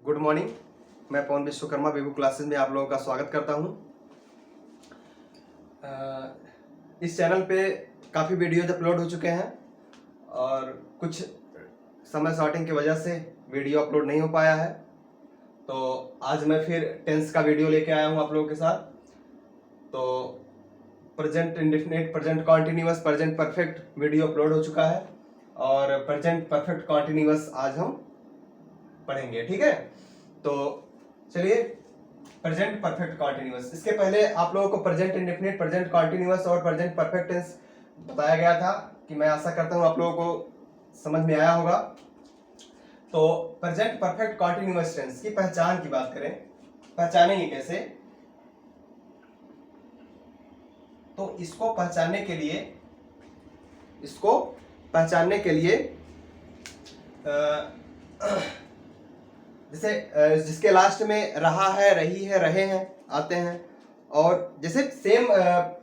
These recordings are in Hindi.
Good morning. मैं पवन विश्वकर्मा बेबू क्लासेस में आप लोगों का स्वागत करता हूं। इस चैनल पे काफ़ी वीडियोज अपलोड हो चुके हैं और कुछ समय शॉर्टिंग की वजह से वीडियो अपलोड नहीं हो पाया है, तो आज मैं फिर टेंस का वीडियो लेके आया हूं आप लोगों के साथ। तो present indefinite, present continuous, present perfect video upload हो चुका है और प्रेजेंट परफेक्ट कॉन्टिन्यूअस आज हम पढ़ेंगे। ठीक है, तो चलिए प्रेजेंट परफेक्ट कॉन्टिन्यूअस। इसके पहले आप लोगों को प्रेजेंट इंडेफिनिट, प्रेजेंट कॉन्टिन्यूअस और प्रेजेंट परफेक्ट टेंस बताया गया था कि मैं आशा करता हूं आप लोगों को समझ में आया होगा। तो प्रेजेंट परफेक्ट कॉन्टिन्यूअस टेंस की पहचान की बात करें, पहचानेंगे कैसे? तो इसको पहचानने के लिए जैसे जिसके लास्ट में रहा है, रही है, रहे हैं आते हैं, और जैसे सेम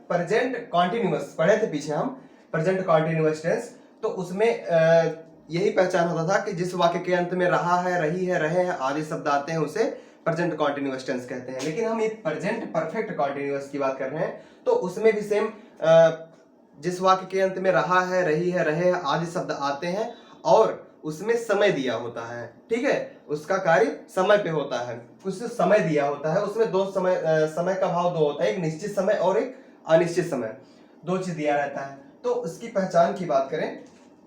प्रेजेंट कॉन्टिन्यूअस पढ़े थे पीछे हम, प्रेजेंट कॉन्टिन्यूअस टेंस, तो उसमें यही पहचान होता था कि जिस वाक्य के अंत में रहा है, रही है, रहे हैं आदि शब्द आते हैं उसे प्रेजेंट कॉन्टिन्यूअस टेंस कहते हैं। लेकिन हम एक प्रेजेंट परफेक्ट कॉन्टिन्यूअस की बात कर रहे हैं, तो उसमें भी सेम जिस वाक्य के अंत में रहा है, रही है, रहे हैं आदि शब्द आते हैं और उसमें समय दिया होता है। ठीक है, उसका कार्य समय पे होता है, कुछ समय दिया होता है। उसमें दो समय का भाव दो होता है, एक निश्चित समय और एक अनिश्चित समय, दो चीज दिया रहता है। तो उसकी पहचान की बात करें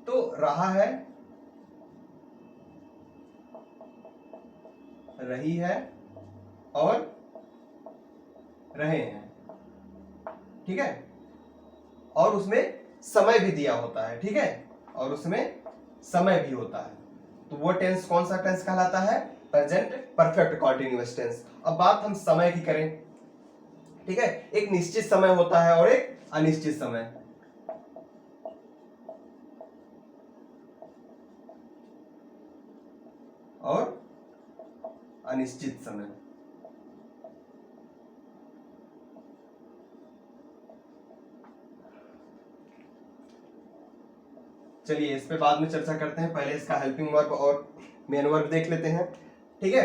तो रहा है, रही है और रहे हैं। ठीक है, और उसमें समय भी दिया होता है। ठीक है, और उसमें समय भी होता है, तो वो टेंस कौन सा टेंस कहलाता है? Present perfect continuous tense. अब बात हम समय की करें। ठीक है, एक निश्चित समय होता है और एक अनिश्चित समय। और अनिश्चित समय। चलिए इस पे बाद में चर्चा करते हैं, पहले इसका हेल्पिंग वर्ब और मेन वर्ब देख लेते हैं। ठीक है,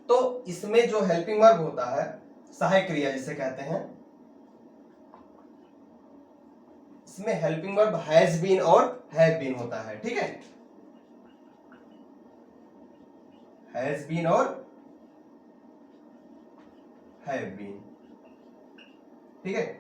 तो इसमें जो हेल्पिंग वर्ब होता है, सहायक क्रिया जिसे कहते हैं, इसमें हेल्पिंग वर्ब हैज बीन और हैव बीन होता है। ठीक है, हैज बीन और हैव बीन। ठीक है,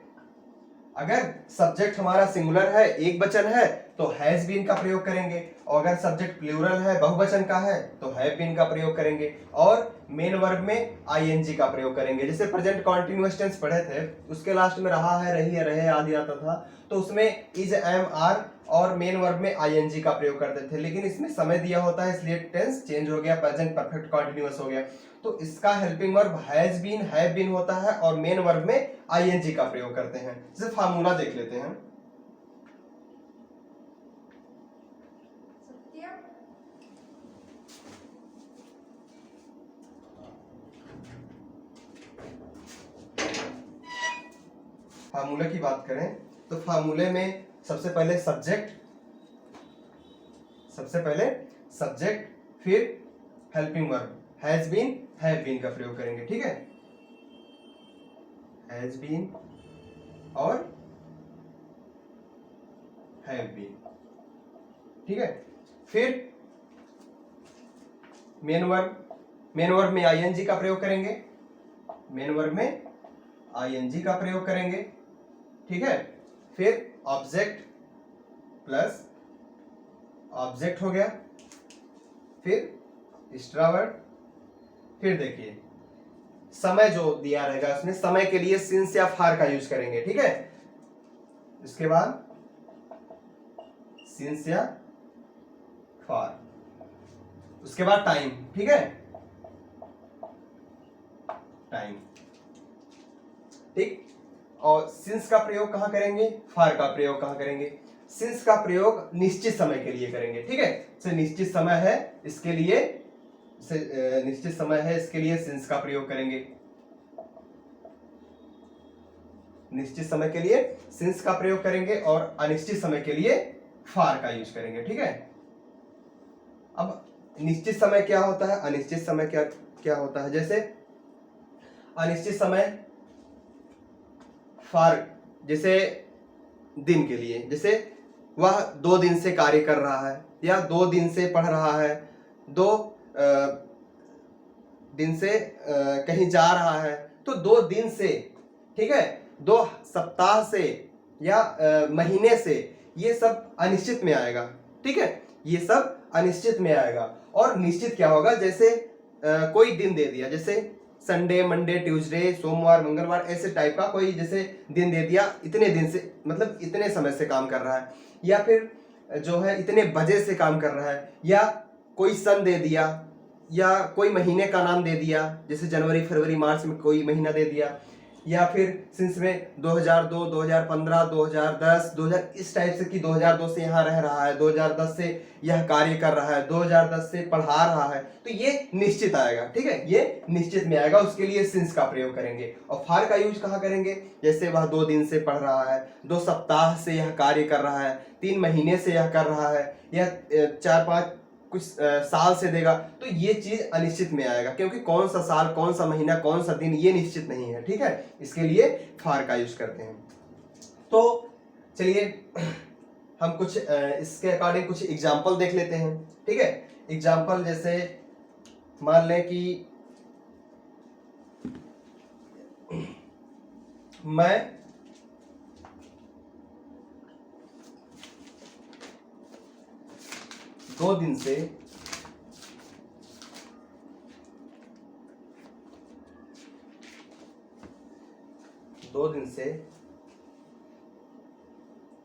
अगर सब्जेक्ट हमारा सिंगुलर है, एक वचन है, तो हैज बीन का प्रयोग करेंगे, और अगर सब्जेक्ट प्लूरल है, बहुवचन का है, तो हैव बीन का प्रयोग करेंगे, और मेन वर्ब में आईएनजी का प्रयोग करेंगे। जैसे प्रेजेंट कॉन्टिन्यूअस टेंस पढ़े थे, उसके लास्ट में रहा है, रही है, रहे आदि आता था, तो उसमें इज, एम, आर और मेन वर्ब में आईएनजी का प्रयोग करते थे। लेकिन इसमें समय दिया होता है, इसलिए टेंस चेंज हो गया, प्रेजेंट परफेक्ट कॉन्टिन्यूअस हो गया। तो इसका helping verb has been, have been होता है, और मेन वर्ब में आईएनजी का प्रयोग करते हैं। जैसे फार्मूला देख लेते हैं। फार्मूला की बात करें तो फार्मूले में सबसे पहले सब्जेक्ट, फिर helping verb has been, have been का प्रयोग करेंगे। ठीक है, हैज बीन और हैव बीन। ठीक है, फिर मेन वर्ब में आईएनजी का प्रयोग करेंगे, मेन वर्ब में आईएनजी का प्रयोग करेंगे। ठीक है, फिर ऑब्जेक्ट प्लस ऑब्जेक्ट हो गया, फिर एक्स्ट्रा वर्ड, फिर देखिए समय जो दिया रहेगा उसमें समय के लिए सिंस या फार का यूज करेंगे। ठीक है, इसके बाद सिंस या फार, उसके बाद टाइम। ठीक है, टाइम। ठीक, और सिंस का प्रयोग कहां करेंगे? फार का प्रयोग कहां करेंगे? सिंस का प्रयोग निश्चित समय के लिए करेंगे। ठीक है, से निश्चित समय है इसके लिए, निश्चित समय है इसके लिए सिंस का प्रयोग करेंगे। निश्चित समय के लिए सिंस का प्रयोग करेंगे और अनिश्चित समय के लिए फार का यूज करेंगे। ठीक है, अब निश्चित समय क्या होता है, अनिश्चित समय क्या क्या होता है। जैसे अनिश्चित समय फॉर, जैसे दिन के लिए, जैसे वह 2 दिन से कार्य कर रहा है या 2 दिन से पढ़ रहा है, 2 दिन से कहीं जा रहा है, तो 2 दिन से, ठीक है, 2 सप्ताह से या महीने से, ये सब अनिश्चित में आएगा, ठीक है, ये सब अनिश्चित में आएगा। और निश्चित क्या होगा, जैसे कोई दिन दे दिया, जैसे संडे, मंडे, ट्यूसडे, सोमवार, मंगलवार, ऐसे टाइप का कोई जैसे दिन दे दिया, इतने दिन से, मतलब इतने समय से काम कर रहा है, या फिर जो है इतने बजे से काम कर रहा है, या कोई सन दे दिया, या कोई महीने का नाम दे दिया, जैसे जनवरी, फरवरी, मार्च में कोई महीना दे दिया, या फिर सिंस में 2002, 2015, 2010, 2000 इस टाइप से कि 2002 से यहाँ रह रहा है, 2010 से यह कार्य कर रहा है, 2010 से पढ़ा रहा है, तो ये निश्चित आएगा, ठीक है, ये निश्चित में आएगा। उसके लिए सिंस का प्रयोग करेंगे। और फार का यूज कहाँ करेंगे, जैसे वह 2 दिन से पढ़ रहा है, 2 सप्ताह से यह कार्य कर रहा है, 3 महीने से यह कर रहा है, या 4-5 कुछ साल से देगा, तो ये चीज अनिश्चित में आएगा, क्योंकि कौन सा साल, कौन सा महीना, कौन सा दिन, ये निश्चित नहीं है, ठीक है, इसके लिए फार का यूज करते हैं। तो चलिए हम कुछ इसके अकॉर्डिंग कुछ एग्जाम्पल देख लेते हैं, ठीक है। एग्जाम्पल जैसे मान लें कि मैं 2 दिन से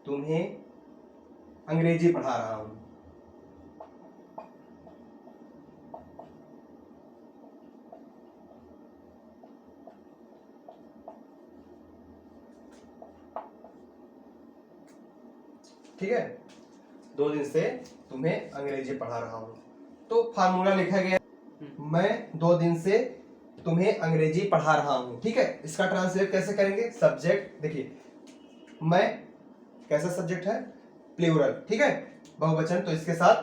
तुम्हें अंग्रेजी पढ़ा रहा हूं। ठीक है, 2 दिन से तुम्हें अंग्रेजी पढ़ा रहा हूं, तो फार्मूला लिखा गया, मैं 2 दिन से तुम्हें अंग्रेजी पढ़ा रहा हूं, ठीक है। इसका ट्रांसलेट कैसे करेंगे, सब्जेक्ट देखिए, मैं कैसा सब्जेक्ट है, प्लूरल, ठीक है, बहुवचन, तो इसके साथ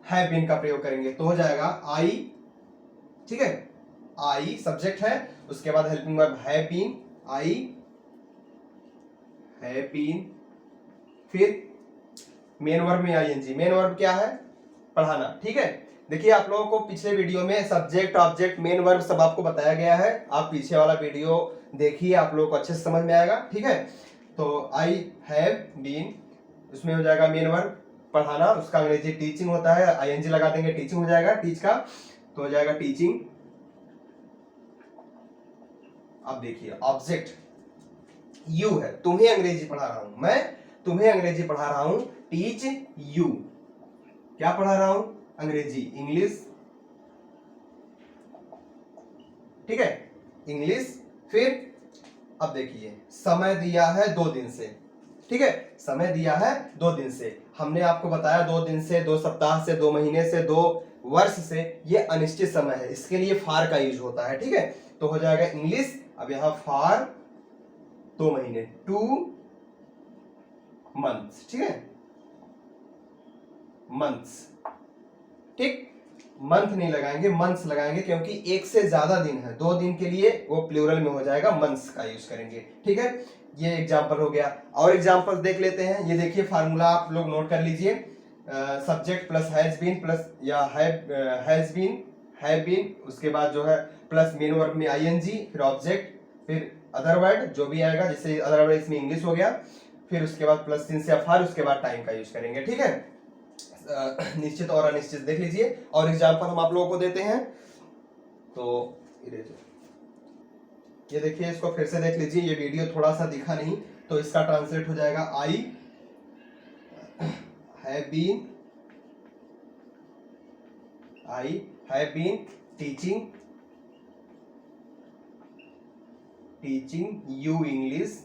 हैव बीन का प्रयोग करेंगे, तो हो जाएगा आई, ठीक है, आई सब्जेक्ट है, उसके बाद helping verb have been, I have been, फिर मेन वर्ब में आईएनजी, मेन वर्ब क्या है, पढ़ाना, ठीक है। देखिए आप लोगों को पिछले वीडियो में सब्जेक्ट, ऑब्जेक्ट, मेन वर्ब सब आपको बताया गया है, आप पीछे वाला वीडियो देखिए, आप लोगों को अच्छे से समझ में आएगा, ठीक है। तो आई हैव बीन, उसमें हो जाएगा मेन वर्ब पढ़ाना, उसका अंग्रेजी टीचिंग होता है, आईएनजी लगा देंगे, टीचिंग हो जाएगा, टीच का, तो हो जाएगा टीचिंग। अब देखिए ऑब्जेक्ट यू है, तुम्हें अंग्रेजी पढ़ा रहा हूं, मैं तुम्हें अंग्रेजी पढ़ा रहा हूं, टीच यू, क्या पढ़ा रहा हूं, अंग्रेजी, इंग्लिश, ठीक है, इंग्लिश। फिर अब देखिए समय दिया है 2 दिन से, ठीक है, समय दिया है 2 दिन से, हमने आपको बताया 2 दिन से, 2 सप्ताह से, 2 महीने से, 2 वर्ष से, ये अनिश्चित समय है, इसके लिए फार का यूज होता है, ठीक है। तो हो जाएगा इंग्लिश, अब यहां फार 2 महीने, 2 मंथ्स, ठीक है, मंथ्स, ठीक, मंथ नहीं लगाएंगे, मंथ्स लगाएंगे, क्योंकि 1 से ज्यादा दिन है, 2 दिन के लिए वो प्लूरल में हो जाएगा, मंथ्स का यूज करेंगे, ठीक है। ये एग्जांपल हो गया, और एग्जांपल देख लेते हैं। ये देखिए फार्मूला आप लोग नोट कर लीजिए, subject plus has been plus या हैज बीन, हैव बीन, उसके बाद जो है प्लस मेन वर्ब में आईएनजी, फिर ऑब्जेक्ट, फिर अदर वर्ड जो भी आएगा, जैसे अदर वर्ड इसमें इंग्लिश हो गया, फिर उसके बाद प्लस सिंस या फार, उसके बाद टाइम का यूज करेंगे, ठीक है। निश्चित और अनिश्चित देख लीजिए, और एग्जांपल हम आप लोगों को देते हैं। तो ये देखिए, इसको फिर से देख लीजिए, ये वीडियो थोड़ा सा दिखा नहीं, तो इसका ट्रांसलेट हो जाएगा, I have been teaching you English,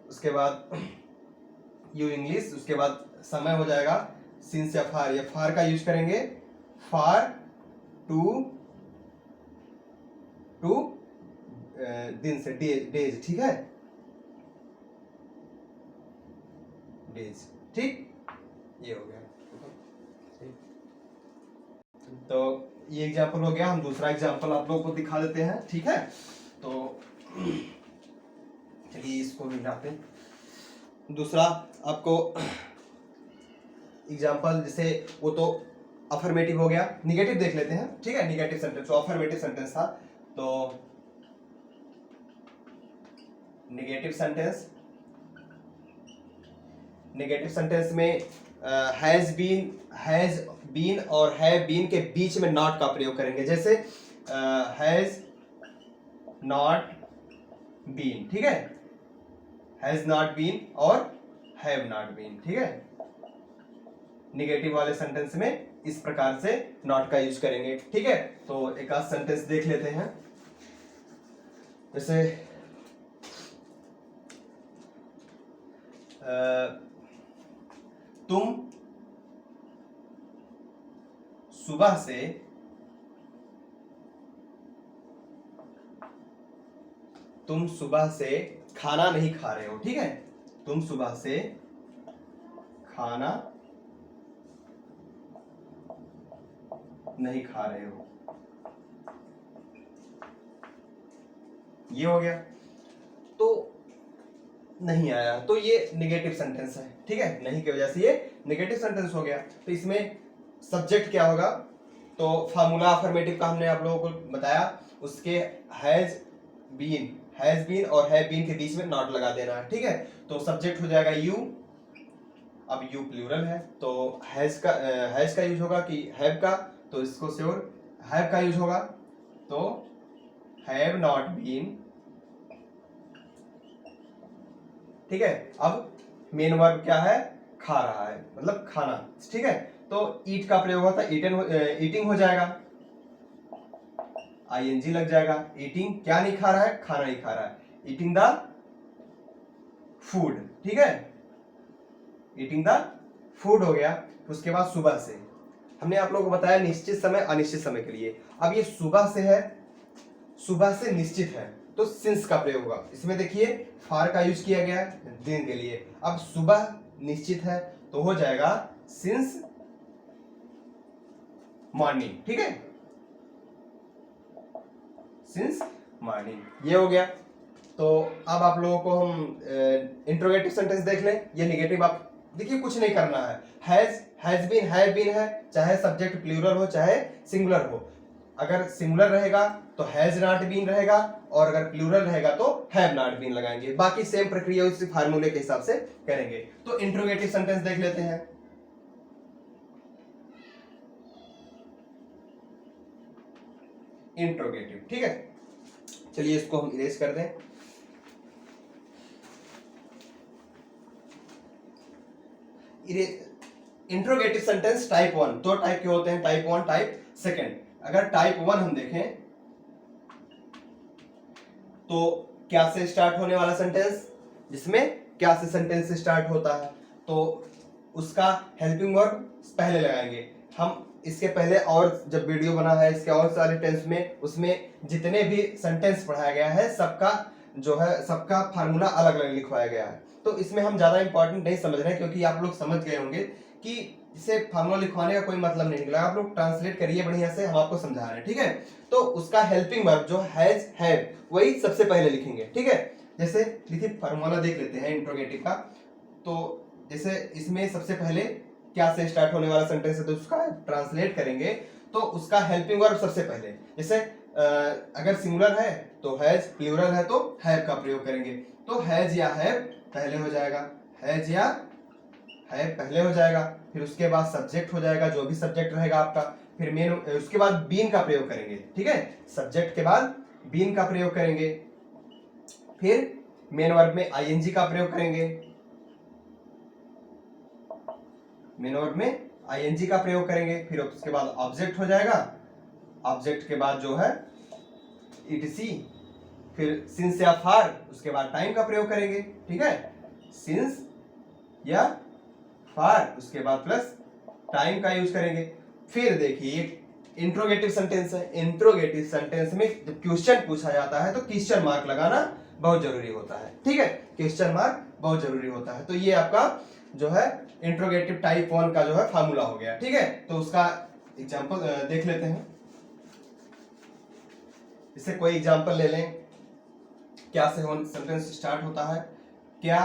उसके बाद यू इंग्लिश, उसके बाद समय हो जाएगा सिंस या फार, या फार का यूज करेंगे, फार टू दिन से, डेज, ठीक है, डेज। ठीक, ये हो गया। तो ये एग्जाम्पल हो गया। हम दूसरा एग्जाम्पल आप लोगों को दिखा देते हैं। ठीक है, तो चलिए इसको मिलाते हैं। दूसरा आपको एग्जाम्पल, जैसे वो तो अफर्मेटिव हो गया, निगेटिव देख लेते हैं। ठीक है, निगेटिव सेंटेंस, तो अफर्मेटिव सेंटेंस था, तो निगेटिव सेंटेंस में हैज बीन और हैव बीन के बीच में नॉट का प्रयोग करेंगे। जैसे हैज नॉट बीन, ठीक है, हैज नॉट बीन और हैव नॉट बीन। ठीक है, निगेटिव वाले सेंटेंस में इस प्रकार से नॉट का यूज करेंगे। ठीक है, तो एक आध सेंटेंस देख लेते हैं। जैसे तुम सुबह से खाना नहीं खा रहे हो। ठीक है, तुम सुबह से खाना नहीं खा रहे हो, ये हो गया। तो नहीं आया, तो ये निगेटिव सेंटेंस है। ठीक है, नहीं की वजह से ये निगेटिव सेंटेंस हो गया। तो इसमें सब्जेक्ट क्या होगा, तो फार्मूला अफर्मेटिव का हमने आप लोगों को बताया, उसके हैज बीन और हैव बीन के बीच में नॉट लगा देना है। ठीक है, तो सब्जेक्ट हो जाएगा यू। अब यू प्लूरल है, तो हैज का यूज होगा कि हैव का, तो इसको श्योर हैव का यूज होगा, तो हैव नॉट बीन। ठीक है, अब मेन वर्ब क्या है, खा रहा है, मतलब खाना। ठीक है, तो ईट का प्रयोग होता है, ईटिंग हो जाएगा, आईएनजी लग जाएगा। ईटिंग क्या नहीं खा रहा है, खाना नहीं खा रहा है, ईटिंग द फूड। ठीक है, ईटिंग द फूड हो गया। उसके बाद सुबह से हमने आप लोगों को बताया निश्चित समय अनिश्चित समय के लिए। अब ये सुबह से है, सुबह से निश्चित है, तो सिंस का प्रयोग होगा। इसमें देखिए फार का यूज किया गया है दिन के लिए। अब सुबह निश्चित है तो हो जाएगा सिंस मॉर्निंग। ठीक है, सिंस मॉर्निंग, ये हो गया। तो अब आप लोगों को हम इंट्रोगेटिव सेंटेंस देख लें। ये निगेटिव, आप देखिए कुछ नहीं करना है। हैज बीन, हैव बीन है, चाहे सब्जेक्ट प्लूरल हो चाहे सिंगुलर हो। अगर सिंगुलर रहेगा तो हैज नॉट बीन रहेगा, और अगर प्लूरल रहेगा तो हैव नॉट बीन लगाएंगे। बाकी सेम प्रक्रिया उसी फार्मूले के हिसाब से करेंगे। तो इंट्रोगेटिव सेंटेंस देख लेते हैं। इंट्रोगेटिव, ठीक है, चलिए इसको हम इरेज कर दें। इंट्रोगेटिव सेंटेंस टाइप 1, दो टाइप के होते हैं, टाइप 1 टाइप 2। अगर टाइप 1 हम देखें तो क्या से स्टार्ट होने वाला सेंटेंस, जिसमें क्या से सेंटेंस स्टार्ट होता है, तो उसका हेल्पिंग वर्ब पहले लगाएंगे हम। इसके पहले और जब वीडियो बना है इसके और सारे टेंस में, उसमें जितने भी सेंटेंस पढ़ाया गया है सबका जो है सबका फार्मूला अलग अलग लिखवाया गया है। तो इसमें हम ज्यादा इंपॉर्टेंट नहीं समझ रहे हैं, क्योंकि आप लोग समझ गए होंगे कि इसे फार्मूला लिखवाने का कोई मतलब नहीं निकला। आप लोग ट्रांसलेट करिए बढ़िया से, हम आपको समझा रहे हैं। ठीक है, तो उसका हेल्पिंग वर्ब जो हैज हैव वही सबसे पहले लिखेंगे। ठीक है, जैसे देखिए फार्मूला देख लेते हैं इंट्रोगेटिव का। तो जैसे इसमें सबसे पहले क्या से स्टार्ट होने वाला सेंटेंस है, तो उसका ट्रांसलेट करेंगे तो उसका हेल्पिंग वर्ब सबसे पहले। जैसे अगर सिंगुलर है तो हैज, प्लूरल है तो हैव का प्रयोग करेंगे। तो हैज या हैव पहले हो जाएगा, हैज या हैव पहले हो जाएगा। फिर उसके बाद सब्जेक्ट हो जाएगा, जो भी सब्जेक्ट रहेगा आपका। फिर मेन, उसके बाद बीन का प्रयोग करेंगे। ठीक है, सब्जेक्ट के बाद बीन का प्रयोग करेंगे। फिर मेन वर्ब में आईएनजी का प्रयोग करेंगे, मेन वर्ब में आईएनजी का प्रयोग करेंगे। फिर उसके बाद ऑब्जेक्ट हो जाएगा, ऑब्जेक्ट के बाद जो है ईटीसी, फिर सिंस या फार, उसके बाद टाइम का प्रयोग करेंगे। ठीक है, सिंस या फार, उसके बाद प्लस टाइम का यूज करेंगे। फिर देखिए इंट्रोगेटिव सेंटेंस है, इंट्रोगेटिव सेंटेंस में जब क्वेश्चन पूछा जाता है तो क्वेश्चन मार्क लगाना बहुत जरूरी होता है। ठीक है, क्वेश्चन मार्क बहुत जरूरी होता है। तो ये आपका जो है इंट्रोगेटिव टाइप 1 का जो है फार्मूला हो गया। ठीक है, तो उसका एग्जांपल देख लेते हैं। इससे कोई एग्जांपल ले लें। क्या से सेंटेंस स्टार्ट होता है? क्या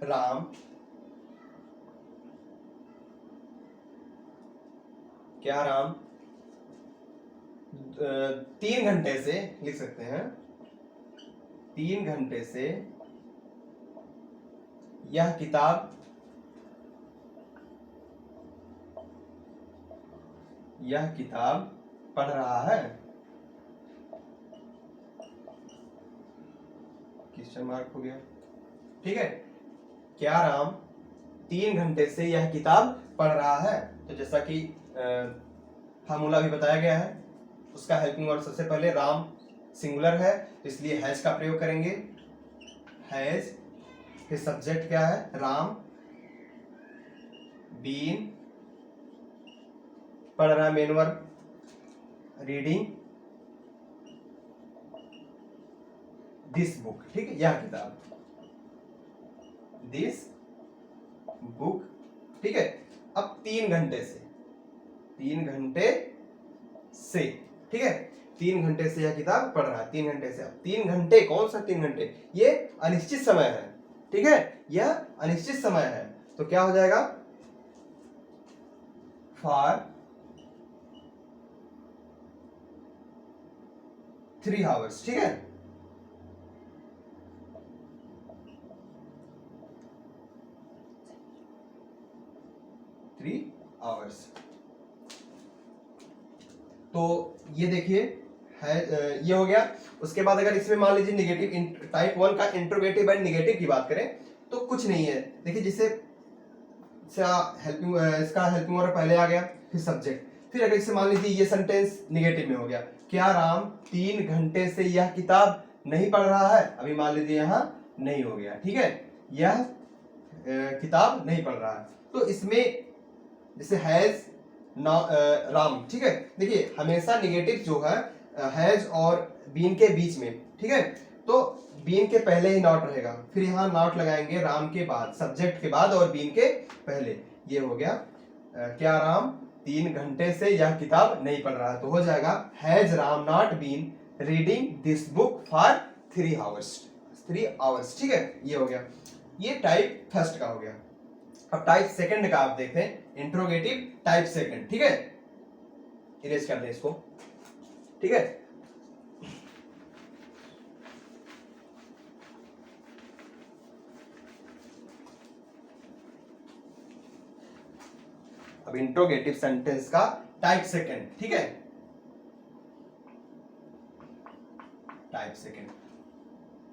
राम क्या राम 3 घंटे से, लिख सकते हैं 3 घंटे से यह किताब पढ़ रहा है। क्वेश्चन मार्क हो गया। ठीक है, क्या राम 3 घंटे से यह किताब पढ़ रहा है। तो जैसा कि फार्मूला भी बताया गया है, उसका हेल्पिंग वर्ब सबसे पहले राम सिंगुलर है, तो इसलिए हैज का प्रयोग करेंगे। हैज, फिर सब्जेक्ट क्या है? राम, बीन, पढ़ रहा है main verb, reading this book. ठीक है, यह किताब, दिस बुक। ठीक है, अब 3 घंटे से, 3 घंटे से, ठीक है, 3 घंटे से यह किताब पढ़ रहा है। 3 घंटे से, अब 3 घंटे कौन सा 3 घंटे? ये अनिश्चित समय है। ठीक है, यह अनिश्चित समय है, तो क्या हो जाएगा? For 3 hours. ठीक है, आवर्स। तो ये देखिए है, ये हो गया। उसके बाद अगर इसमें मान लीजिए नेगेटिव टाइप 1 का इंट्रोगेटिव एंड नेगेटिव की बात करें तो कुछ नहीं है। देखिए जिसे हेल्पिंग, इसका हेल्पिंग वर्ब पहले आ गया, फिर सब्जेक्ट, फिर अगर इसे मान लीजिए ये सेंटेंस नेगेटिव में हो गया, क्या राम 3 घंटे से यह किताब नहीं पढ़ रहा है। अभी मान लीजिए यहां नहीं हो गया। ठीक है, यह किताब नहीं पढ़ रहा है, तो इसमें जैसे हैज राम। ठीक है, देखिए हमेशा नेगेटिव जो है हैज और बीन के बीच में। ठीक है, तो बीन के पहले ही नॉट रहेगा, फिर यहाँ नॉट लगाएंगे राम के बाद, सब्जेक्ट के बाद और बीन के पहले। ये हो गया क्या राम 3 घंटे से यह किताब नहीं पढ़ रहा है, तो हो जाएगा has Ram not been reading this book for 3 hours. 3 hours. ठीक है, ये हो गया, ये टाइप फर्स्ट का हो गया। अब टाइप सेकंड का आप देखें, इंट्रोगेटिव टाइप सेकंड। ठीक है, इरेज कर दें इसको। ठीक है, अब इंट्रोगेटिव सेंटेंस का टाइप सेकंड। ठीक है, टाइप सेकंड।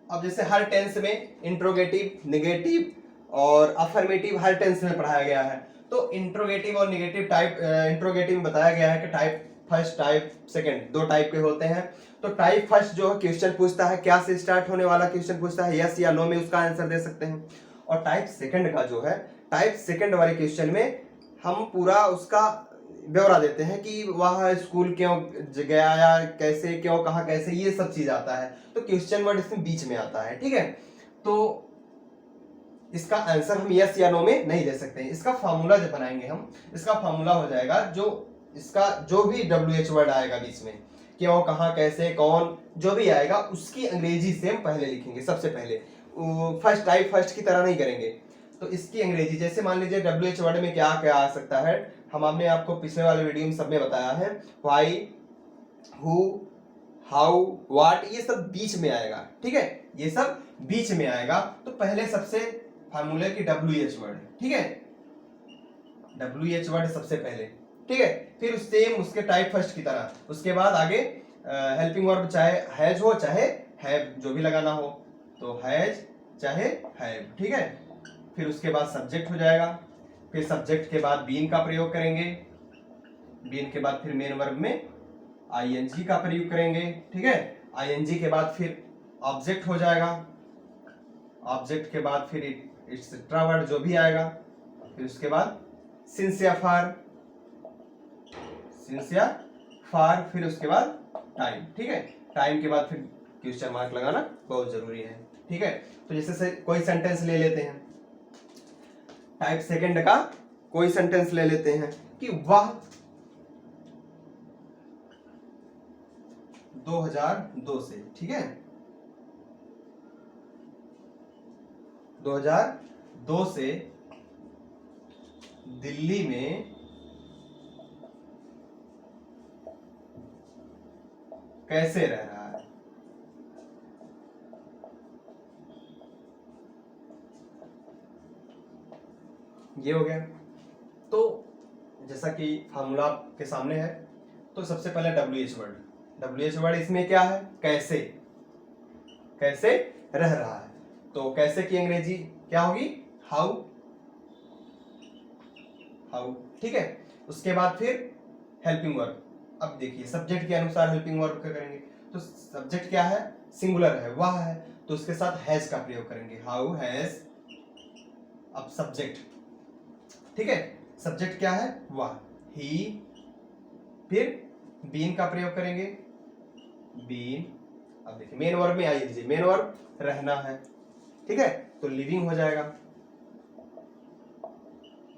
अब जैसे हर टेंस में इंट्रोगेटिव, नेगेटिव और अफर्मेटिव हर टेंस में पढ़ाया गया है, तो इंट्रोगेटिव और नेगेटिव टाइप, इंट्रोगेटिव में बताया गया है कि type first, type second, 2 type के होते हैं। तो टाइप फर्स्ट जो है क्वेश्चन पूछता है, क्या से स्टार्ट होने वाला क्वेश्चन पूछता है, यस या नो में उसका आंसर दे सकते हैं। और टाइप सेकंड का जो है, टाइप सेकंड वाले क्वेश्चन में हम पूरा उसका ब्यौरा देते हैं कि वह स्कूल क्यों गया या कैसे, क्यों, कहाँ, कैसे, ये सब चीज आता है। तो क्वेश्चन वर्ड इसमें बीच में आता है। ठीक है, तो इसका आंसर हम यस या नो में नहीं दे सकते हैं। इसका फार्मूला जब बनाएंगे हम, इसका फार्मूला हो जाएगा, जो इसका जो भी WH वर्ड आएगा बीच में, क्यों, कहाँ, कैसे, कौन, जो भी आएगा उसकी अंग्रेजी से हम पहले लिखेंगे। सबसे पहले फर्स्ट, टाइप फर्स्ट की तरह नहीं करेंगे, तो इसकी अंग्रेजी, जैसे मान लीजिए WH वर्ड में क्या क्या आ सकता है, हमने आपको पिछले वाले वीडियो में सब में बताया है, व्हाई, हु, हाउ, व्हाट, ये सब बीच में आएगा। ठीक है, ये सब बीच में आएगा। तो पहले सबसे फार्मूले की WH वर्ड। ठीक है, WH वर्ड सबसे पहले। ठीक है, फिर सेम उसके टाइप फर्स्ट की तरह, उसके बाद आगे हेल्पिंग वर्ब, चाहे हैज हो चाहे हैव, जो भी लगाना हो, तो हैज चाहे हैव। ठीक है, फिर उसके बाद सब्जेक्ट हो जाएगा, फिर सब्जेक्ट के बाद बीन का प्रयोग करेंगे, बीन के बाद फिर मेन वर्ब में ING का प्रयोग करेंगे। ठीक है, ING के बाद फिर ऑब्जेक्ट हो जाएगा, ऑब्जेक्ट के बाद फिर एक्सेट्रा वर्ड जो भी आएगा, फिर उसके बाद सिंस या फॉर, सिंस या फॉर, फिर उसके बाद टाइम। ठीक है, टाइम के बाद फिर क्वेश्चन मार्क लगाना बहुत जरूरी है। ठीक है। तो जैसे से कोई सेंटेंस ले लेते हैं, टाइप सेकंड का कोई सेंटेंस ले लेते हैं कि वह 2002 से, ठीक है, 2002 से दिल्ली में कैसे रह रहा है। ये हो गया। तो जैसा कि फार्मूला आपके सामने है, तो सबसे पहले WH वर्ड, WH वर्ड इसमें क्या है, कैसे, कैसे रह रहा है। तो कैसे की अंग्रेजी क्या होगी, हाउ, हाउ, ठीक है। उसके बाद फिर हेल्पिंग वर्ब। अब देखिए सब्जेक्ट के अनुसार हेल्पिंग वर्ब का करेंगे, तो सब्जेक्ट क्या है, सिंगुलर है, वह है, तो उसके साथ हैज का प्रयोग करेंगे, हाउ हैज। अब सब्जेक्ट, ठीक है, सब्जेक्ट क्या है, वह, ही, फिर बीन का प्रयोग करेंगे, बीन। अब देखिए मेन वर्ब में आइए, मेन वर्ब रहना है, ठीक है, तो लिविंग हो जाएगा,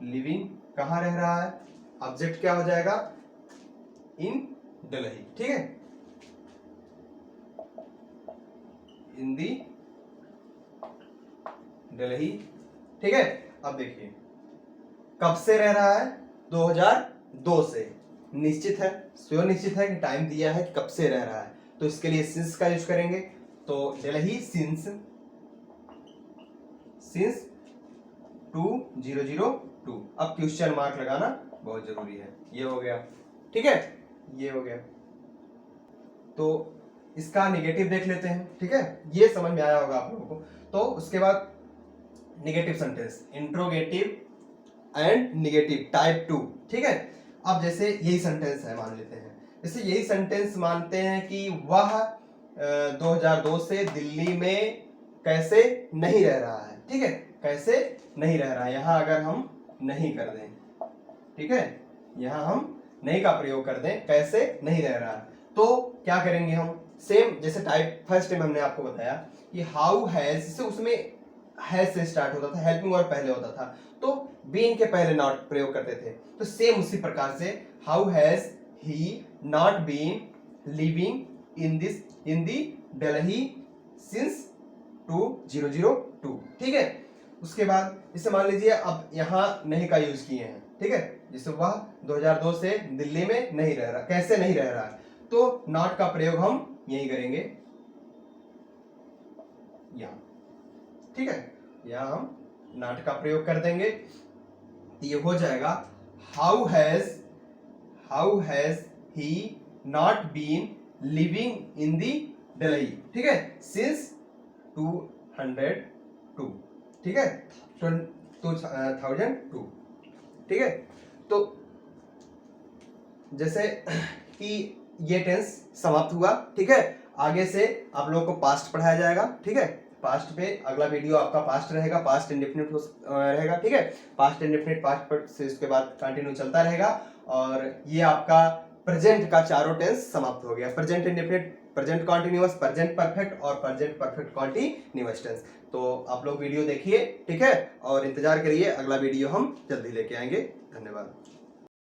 लिविंग कहाँ रह रहा है, ऑब्जेक्ट क्या हो जाएगा, इन दिल्ली, ठीक है, इन दी दिल्ली, ठीक है। अब देखिए कब से रह रहा है, 2002 से, निश्चित है, स्वयं निश्चित है कि टाइम दिया है कि कब से रह रहा है, तो इसके लिए सिंस का यूज करेंगे, तो दिल्ली सिंस, सिंस 2002। अब क्वेश्चन मार्क लगाना बहुत जरूरी है, ये हो गया, ठीक है, ये हो गया। तो इसका नेगेटिव देख लेते हैं, ठीक है, ये समझ में आया होगा आप लोगों को। तो उसके बाद negative sentence, interrogative and negative type 2, ठीक है। अब जैसे यही सेंटेंस है, मान लेते हैं, जैसे यही सेंटेंस मानते हैं कि वह 2002 से दिल्ली में कैसे नहीं रह रहा है, ठीक है, कैसे नहीं रह रहा है, यहां अगर हम नहीं कर दें, ठीक है, यहां हम नहीं का प्रयोग कर दें, कैसे नहीं रह रहा है, तो क्या करेंगे हम, सेम जैसे टाइप फर्स्ट में हमने आपको बताया कि हाउ हैज से, उसमें हैज से स्टार्ट होता था, हेल्पिंग वर्ब पहले होता था, तो बीन के पहले नॉट प्रयोग करते थे, तो सेम उसी प्रकार से how has he not been living in the Delhi since 2002, ठीक है। उसके बाद इसे मान लीजिए अब यहां नहीं का यूज किए हैं, ठीक है, जिससे वह 2002 से दिल्ली में नहीं रह रहा, कैसे नहीं रह रहा है, तो नॉट का प्रयोग हम यही करेंगे, यहां, ठीक है, यहां हम नॉट का प्रयोग कर देंगे, ये हो जाएगा how has he not been living in the Delhi, ठीक है, सिंस 202, ठीक है, 2002, ठीक है। तो जैसे कि ये टेंस समाप्त हुआ, ठीक है, आगे से आप लोगों को पास्ट पढ़ाया जाएगा, ठीक है, पास्ट पे अगला वीडियो आपका पास्ट रहेगा, पास्ट इंडेफिनिट रहेगा, ठीक है, पास्ट इंडेफिनिट पास्ट से इसके बाद कंटिन्यू चलता रहेगा, और ये आपका प्रेजेंट का चारों टेंस समाप्त हो गया, present indefinite, present continuous, present perfect और प्रेजेंट परफेक्ट कॉन्टिन्यूअस टेंस। तो आप लोग वीडियो देखिए, ठीक है, और इंतजार करिए, अगला वीडियो हम जल्दी लेके आएंगे। धन्यवाद।